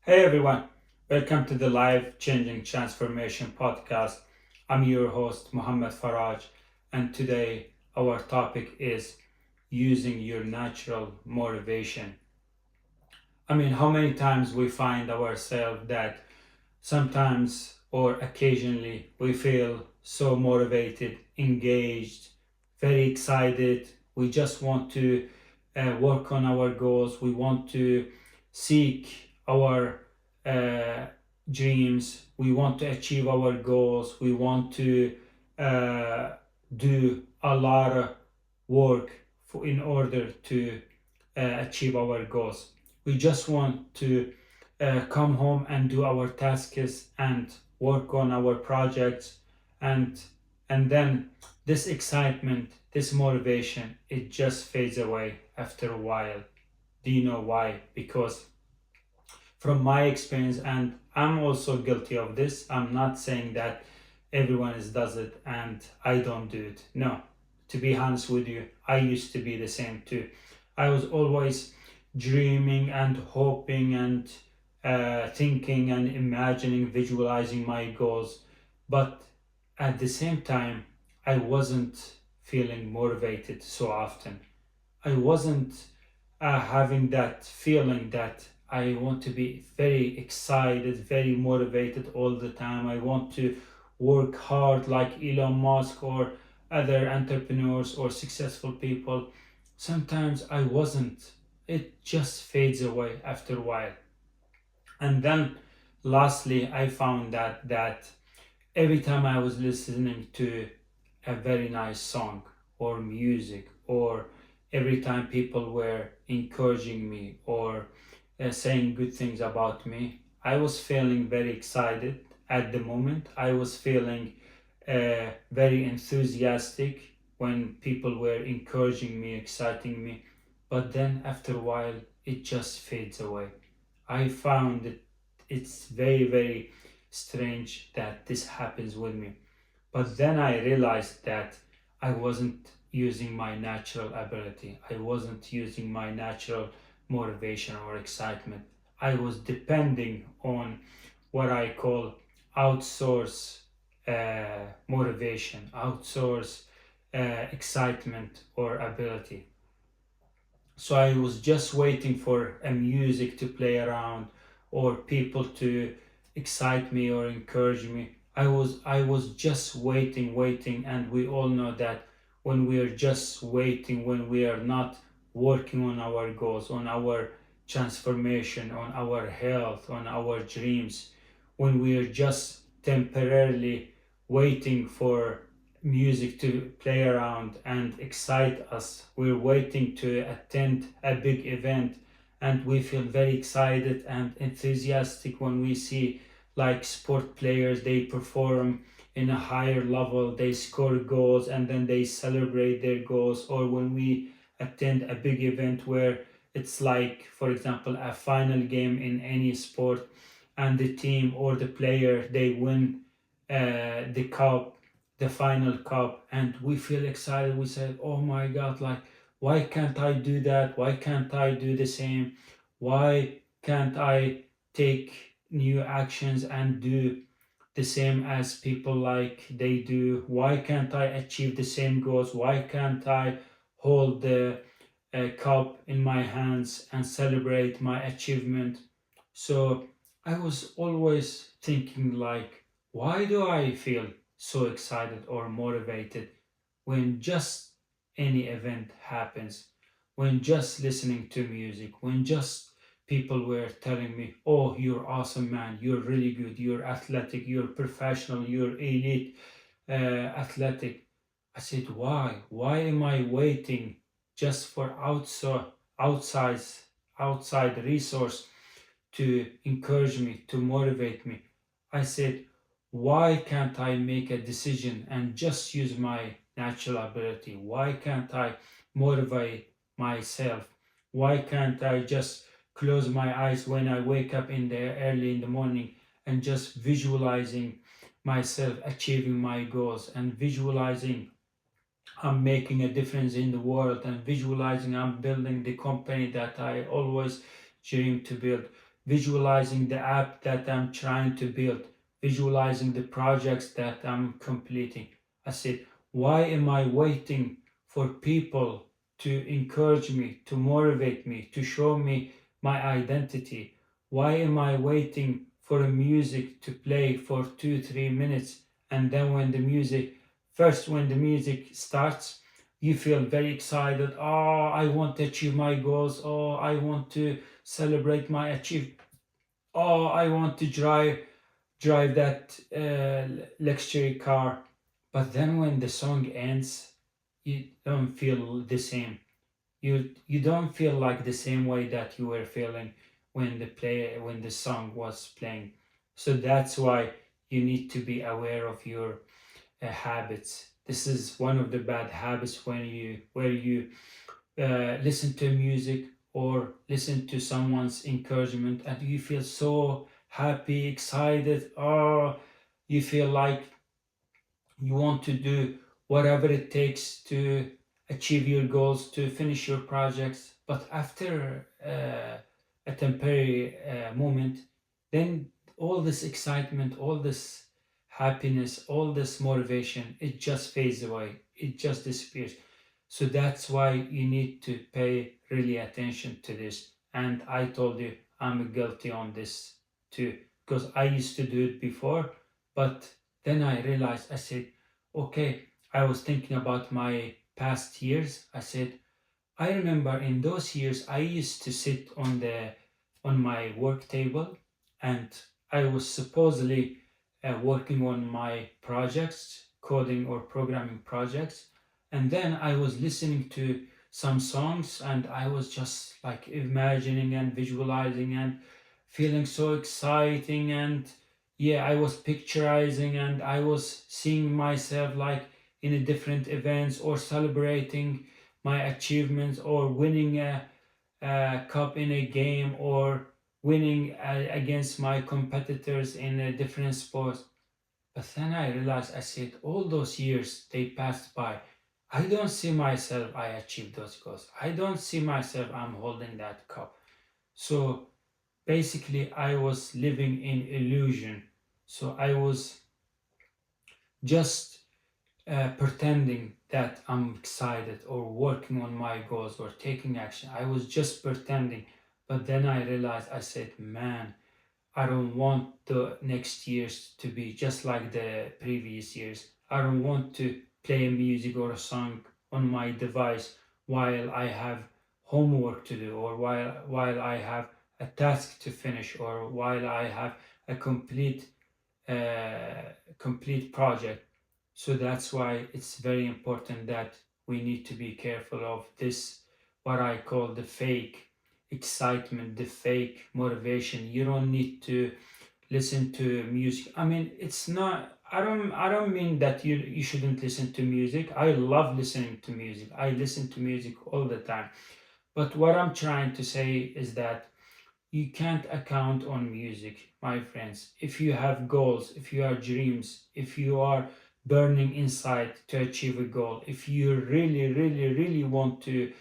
Hey everyone, welcome to the Life Changing Transformation podcast. I'm your host, Muhammad Faraj, and today our topic is using your natural motivation. How many times we find ourselves that sometimes or occasionally we feel so motivated, engaged, very excited. We just want to work on our goals. We want to seek our uh, dreams. We want to achieve our goals. We want to uh, do a lot of work in order to achieve our goals. We just want to come home and do our tasks and work on our projects and then this excitement, this motivation, it just fades away after a while. Do you know why? Because from my experience, and I'm also guilty of this, I'm not saying that everyone does it and I don't do it. No, to be honest with you, I used to be the same too. I was always dreaming and hoping and thinking and imagining, visualizing my goals, but at the same time, I wasn't feeling motivated so often. I wasn't having that feeling that I want to be very excited, very motivated all the time. I want to work hard like Elon Musk or other entrepreneurs or successful people. Sometimes I wasn't. It just fades away after a while. And then lastly, I found that every time I was listening to a very nice song or music, or every time people were encouraging me or saying good things about me, I was feeling very excited at the moment. I was feeling very enthusiastic when people were encouraging me, exciting me. But then after a while, it just fades away. I found it's very, very strange that this happens with me. But then I realized that I wasn't using my natural ability. I wasn't using my natural motivation or excitement. I was depending on what I call outsource motivation, outsource excitement or ability. So I was just waiting for a music to play around or people to excite me or encourage me. I was just waiting, and we all know that when we are just waiting, when we are not working on our goals, on our transformation, on our health, on our dreams, when we are just temporarily waiting for music to play around and excite us. We're waiting to attend a big event and we feel very excited and enthusiastic when we see like sport players, they perform in a higher level, they score goals and then they celebrate their goals, or when we attend a big event where it's like, for example, a final game in any sport and the team or the player they win the cup, the final cup, and we feel excited. We say, oh my god, like, why can't I do that? Why can't I do the same? Why can't I take new actions and do the same as people like they do? Why can't I achieve the same goals? Why can't I hold the cup in my hands and celebrate my achievement? So I was always thinking like, why do I feel so excited or motivated when just any event happens, when just listening to music, when just people were telling me, oh, you're awesome, man, you're really good, you're athletic, you're professional, you're elite athletic. I said, why? Why am I waiting just for outside, outside resource to encourage me, to motivate me? I said, why can't I make a decision and just use my natural ability? Why can't I motivate myself? Why can't I just close my eyes when I wake up in the early in the morning and just visualizing myself achieving my goals and visualizing I'm making a difference in the world and visualizing I'm building the company that I always dream to build. visualizing the app that I'm trying to build, visualizing the projects that I'm completing. I said, why am I waiting for people to encourage me, to motivate me, to show me my identity? Why am I waiting for a music to play for 2, 3 minutes, and then when the music starts, you feel very excited. Oh, I want to achieve my goals. Oh, I want to celebrate my achievement. Oh, I want to drive that luxury car. But then when the song ends, you don't feel the same. You don't feel like the same way that you were feeling when the song was playing. So that's why you need to be aware of your habits. This is one of the bad habits when you where you listen to music or listen to someone's encouragement and you feel so happy, excited, or you feel like you want to do whatever it takes to achieve your goals, to finish your projects. But after a temporary moment, then all this excitement, all this happiness, all this motivation, it just fades away. It just disappears. So that's why you need to pay really attention to this. And I told you I'm guilty on this too, because I used to do it before, but then I realized, I said, okay, I was thinking about my past years. I said, I remember in those years I used to sit on my work table and I was supposedly working on my projects, coding or programming projects. And then I was listening to some songs and I was just like imagining and visualizing and feeling so exciting. And yeah, I was picturizing and I was seeing myself like in a different events or celebrating my achievements or winning a cup in a game or winning against my competitors in a different sports. But then I realized, I said, all those years they passed by. I don't see myself I achieved those goals. I don't see myself I'm holding that cup. So basically I was living in illusion. So I was just pretending that I'm excited or working on my goals or taking action. I was just pretending. But then I realized, I said, man, I don't want the next years to be just like the previous years. I don't want to play music or a song on my device while I have homework to do or while I have a task to finish or while I have a complete project. So that's why it's very important that we need to be careful of this, what I call the fake excitement, the fake motivation. You don't need to listen to music. I mean, it's not. I don't mean that you shouldn't listen to music. I love listening to music. I listen to music all the time. But what I'm trying to say is that you can't account on music, my friends. If you have goals, if you have dreams, if you are burning inside to achieve a goal, if you really, really, really want to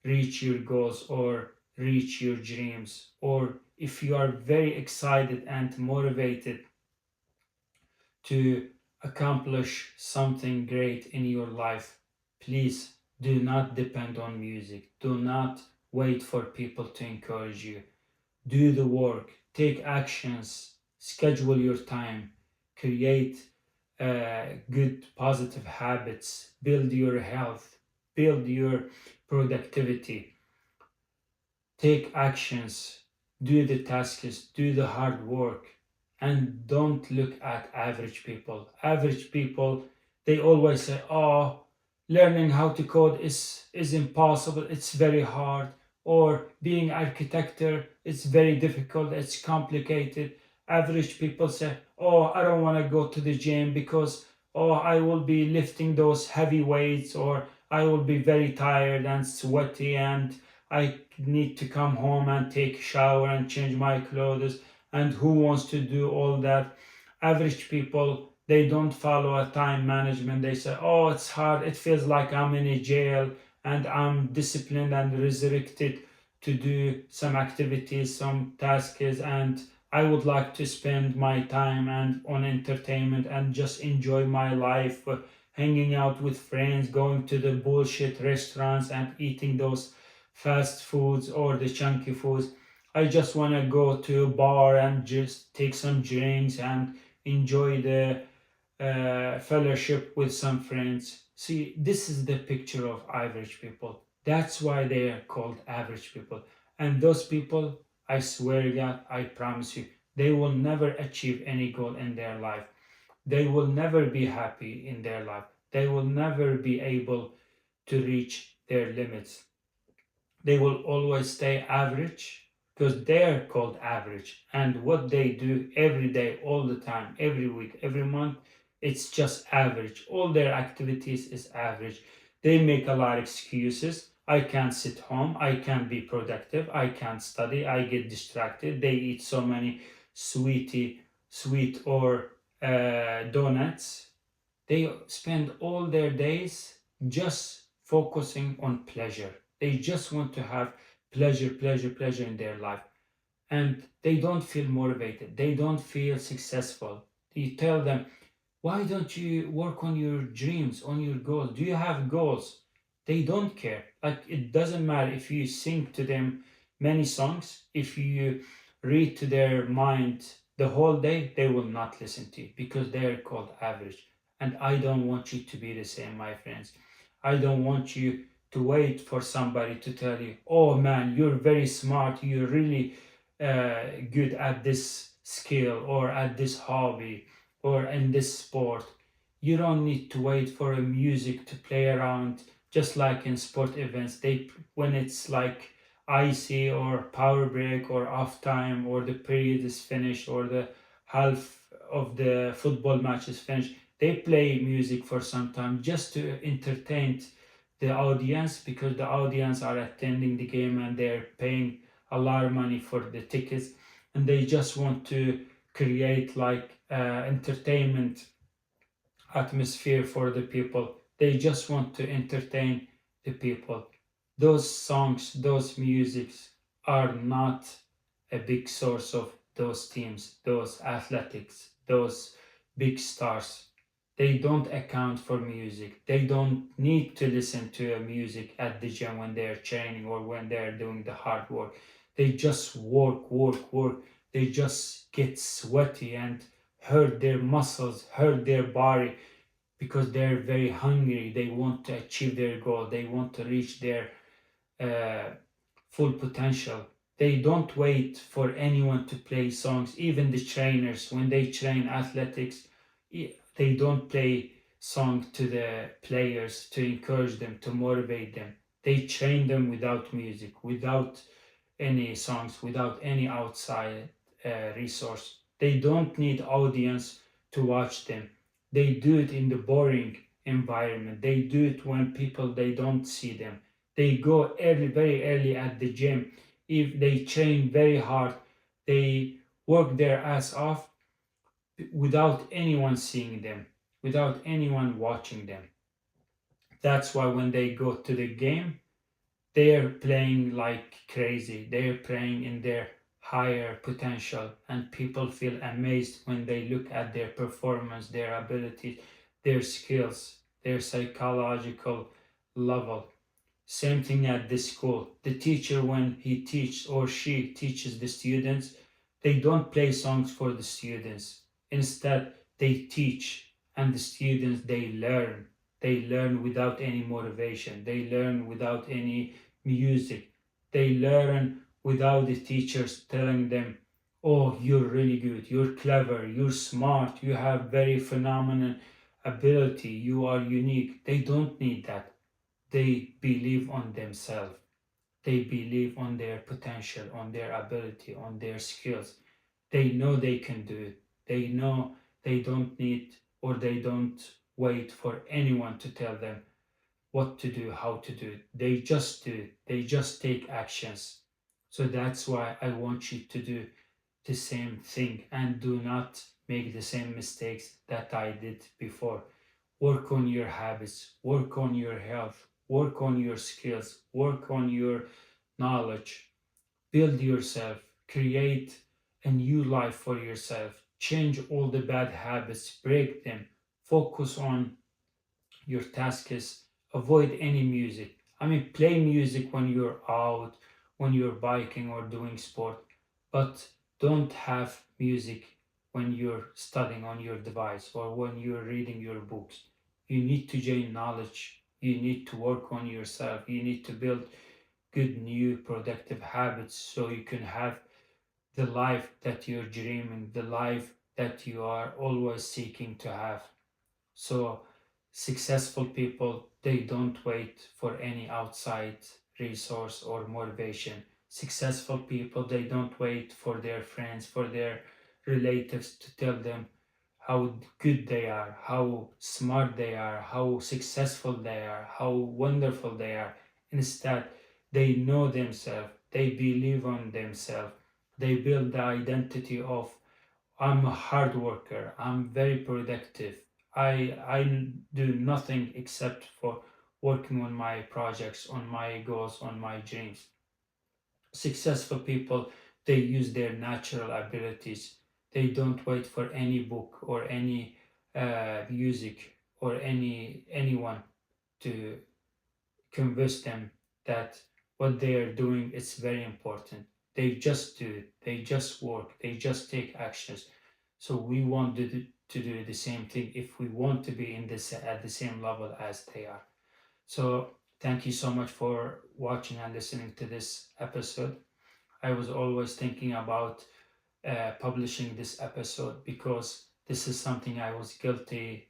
reach your goals or reach your dreams, or if you are very excited and motivated to accomplish something great in your life, please do not depend on music. Do not wait for people to encourage you. Do the work, take actions, schedule your time, create good positive habits, build your health, build your productivity, take actions, do the tasks, do the hard work, and don't look at average people. Average people, they always say, oh, learning how to code is impossible, it's very hard, or being architecture, it's very difficult, it's complicated. Average people say, oh, I don't want to go to the gym because, oh, I will be lifting those heavy weights, or I will be very tired and sweaty, and I need to come home and take a shower and change my clothes. And who wants to do all that? Average people, they don't follow a time management. They say, oh, it's hard, it feels like I'm in a jail and I'm disciplined and restricted to do some activities, some tasks, and I would like to spend my time and on entertainment and just enjoy my life, hanging out with friends, going to the bullshit restaurants and eating those fast foods or the chunky foods. I just want to go to a bar and just take some drinks and enjoy the fellowship with some friends. See, this is the picture of average people. That's why they are called average people. And those people, I swear to God, I promise you, they will never achieve any goal in their life. They will never be happy in their life. They will never be able to reach their limits. They will always stay average because they are called average. And what they do every day, all the time, every week, every month, it's just average. All their activities is average. They make a lot of excuses. I can't sit home. I can't be productive. I can't study. I get distracted. They eat so many sweet or donuts. They spend all their days just focusing on pleasure. They just want to have pleasure in their life. And they don't feel motivated. They don't feel successful. You tell them, why don't you work on your dreams, on your goals? Do you have goals? They don't care. Like, it doesn't matter if you sing to them many songs, if you read to their mind the whole day, they will not listen to you because they are called average. And I don't want you to be the same, my friends. I don't want you to wait for somebody to tell you, oh man, you're very smart, you're really good at this skill or at this hobby or in this sport. You don't need to wait for a music to play around, just like in sport events. They, when it's like icy or power break or off time or the period is finished or the half of the football match is finished, they play music for some time just to entertain the audience, because the audience are attending the game and they're paying a lot of money for the tickets, and they just want to create like entertainment atmosphere for the people. They just want to entertain the people. Those songs, those musics are not a big source of those teams, those athletics, those big stars. They don't account for music. They don't need to listen to a music at the gym when they're training or when they're doing the hard work. They just work. They just get sweaty and hurt their muscles, hurt their body, because they're very hungry. They want to achieve their goal. They want to reach their uh, full potential. They don't wait for anyone to play songs. Even the trainers, when they train athletics, they don't play songs to the players to encourage them, to motivate them. They train them without music, without any songs, without any outside resource. They don't need audience to watch them. They do it in the boring environment. They do it when people they don't see them. They go early, very early at the gym. If they train very hard, they work their ass off without anyone seeing them, without anyone watching them. That's why when they go to the game, they're playing like crazy. They're playing in their higher potential, and people feel amazed when they look at their performance, their abilities, their skills, their psychological level. Same thing at the school. The teacher, when he teaches or she teaches the students, they don't play songs for the students. Instead, they teach, and the students they learn. They learn without any motivation. They learn without any music. They learn without the teachers telling them, "Oh, you're really good. You're clever. You're smart. You have very phenomenal ability. You are unique." They don't need that. They believe on themselves. They believe on their potential, on their ability, on their skills. They know they can do it. They know they don't need or they don't wait for anyone to tell them what to do, how to do it. They just do it. They just take actions. So that's why I want you to do the same thing and do not make the same mistakes that I did before. Work on your habits, work on your health, work on your skills, work on your knowledge, build yourself, create a new life for yourself, change all the bad habits, break them, focus on your tasks, avoid any music. I mean, play music when you're out, when you're biking or doing sport, but don't have music when you're studying on your device or when you're reading your books. You need to gain knowledge. You need to work on yourself. You need to build good, new, productive habits so you can have the life that you're dreaming, the life that you are always seeking to have. So, successful people, they don't wait for any outside resource or motivation. Successful people, they don't wait for their friends, for their relatives to tell them how good they are, how smart they are, how successful they are, how wonderful they are. Instead, they know themselves, they believe on themselves, they build the identity of I'm a hard worker. I'm very productive. I do nothing except for working on my projects, on my goals, on my dreams. Successful people, they use their natural abilities. They don't wait for any book or any music or anyone to convince them that what they are doing is very important. They just do it. They just work. They just take actions. So we want to do the same thing if we want to be in this at the same level as they are. So thank you so much for watching and listening to this episode. I was always thinking about publishing this episode because this is something I was guilty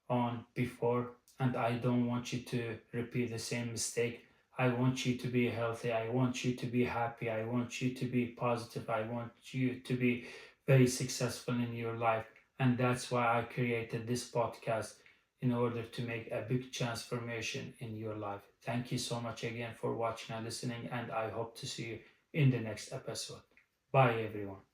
on before, and I don't want you to repeat the same mistake. I want you to be healthy. I want you to be happy. I want you to be positive. I want you to be very successful in your life. And that's why I created this podcast in order to make a big transformation in your life. Thank you so much again for watching and listening, and I hope to see you in the next episode. Bye, everyone.